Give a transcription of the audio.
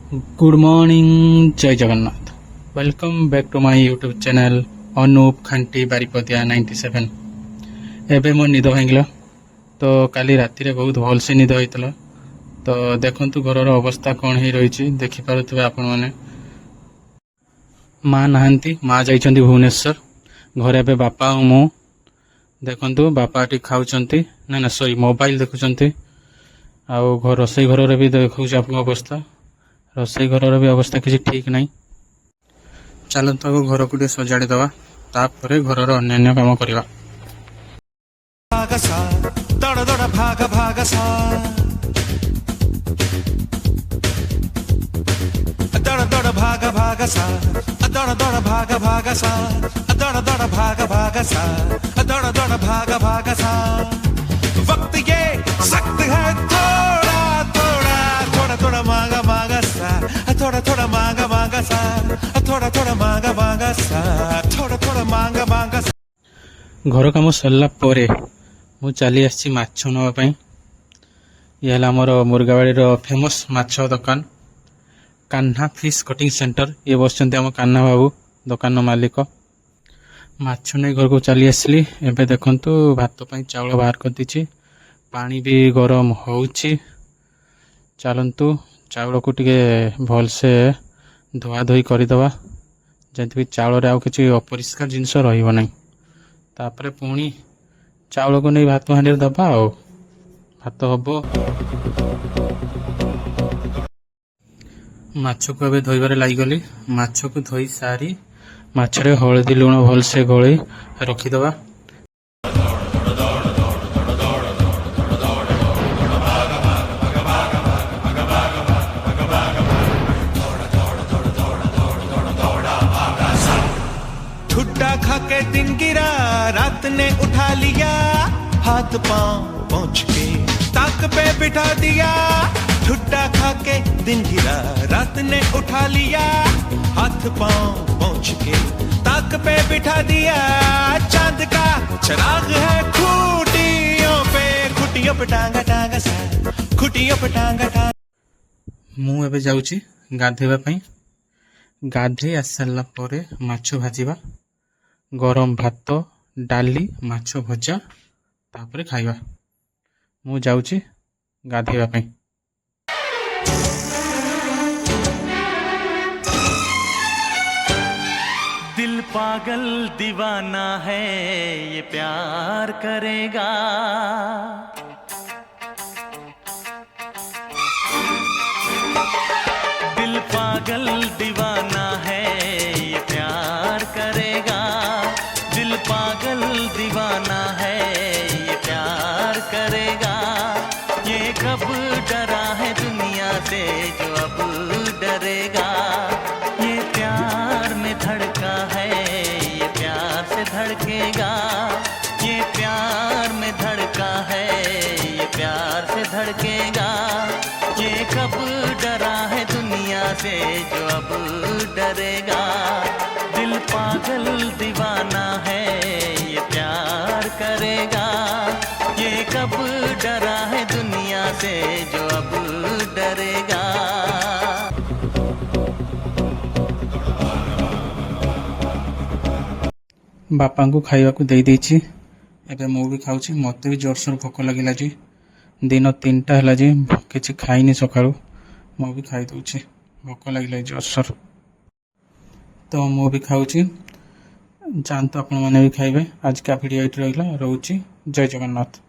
Good morning, जय Jagannath. Welcome back to my YouTube channel Anoop खांटी बारिपदिया 97। एबे मो निद भांगला तो काली राति बहुत भल से निद होता। तो देखंतु घर अवस्था कौन ही रही देखि पारुथिबे आपण माने। माँ नहांती, माँ जाइछंती भुवनेश्वर। घरे एबे बापा और मु देखंतु बापा टी खाउछंती ना ना सॉरी मोबाइल देखुछंती। आउ घर रोसई घर भी देखुछ आपन अवस्था। रोसई घर भी अवस्था किसी ठीक नहीं। चलतु आगे घर को सजाड़ी दवा, तापर घर अन्य काम करवा। दौड़ दौड़ भाग भाग सा दौड़ दौड़ भाग भाग सा दौड़ दौड़ भाग भाग सा दौड़ दौड़ भाग भाग सा दौड़ दौड़ भाग भाग सा। वक्त ये सख्त है, थोड़ा थोड़ा थोड़ा थोड़ा मांगा मांगा सा थोड़ा थोड़ा मांगा मांगा सा थोड़ा थोड़ा मांगा मांगा सा थोड़ा थोड़ा मांगा मांगा सा। घर कम सरला परे मु चली आसी माछ नापी। ये आमर मुर्गाबाड़ी फेमस माछ दुकान कान्हा फिश कटिंग सेंटर। ये बस आम कान्हा बाबू दुकान मालिक। माछ नहीं घर को चली आसली। एबे देखंतु भात पाई चाउल बाहर कर दीची, पानी भी गरम होउची। चलंतु चाउल को टिके भल से धुआ धुई करदे, जमी चाउल आउ किसी अपरिष्कार जिनस रही नहीं। तापर पुणी चाउल को नहीं भात हांडी दबा आ भात हम। माछ को एबे धोइबारे लागिगली। माछ को धोई सारी माछरे हलदी लुण भल से गले रखीदबा। ठुड्डा खा के दिन गिरा, रात ने उठा लिया, हाथ पांव पहुंच के ताक पे बिठा दिया। ठुड्डा खा के दिन गिरा, रात ने उठा लिया, हाथ पांव पहुंच के ताक पे बिठा दिया। चांद का चिराग है खुटियों पे टांगा टांगा सा खुटियों पे टांगा टांगा। मु एबे जाउची गाधेबा पई। गाधे आस सारा पर माछ भाजिबा, गरम भात डाली माछ भजा तापर खाइबा। मु जाउची गाधेबा पई। दिल पागल दीवाना है, ये प्यार करेगा। दिल पागल दीवाना है, ये प्यार करेगा। दिल पागल दीवाना है, ये प्यार करेगा। ये कब डरा है दुनिया से जो अब डरेगा। ये प्यार में धड़का है, ये प्यार से धड़केगा। ये प्यार में धड़का है, ये प्यार से धड़केगा। ये कब डरा है दुनिया से जो अब डरेगा। दिल पागल दीवाना है, ये प्यार करेगा। ये कब डरा है दुनिया से जो अब डरेगा। बापा को खाइबा को दे देछि। एबे मु भी खाउछि। मते भी जोरसोर भोक लगिला जी। दिन 3टा हला जी किछि खाइनी सकाळु। मु भी खाइ दउछि, भोक लगिला जोरसोर। तो मु भी खाउछि। जानतो आपण माने भी खाइबे। आज का वीडियो एट रहिला। रहउछि। जय जगन्नाथ।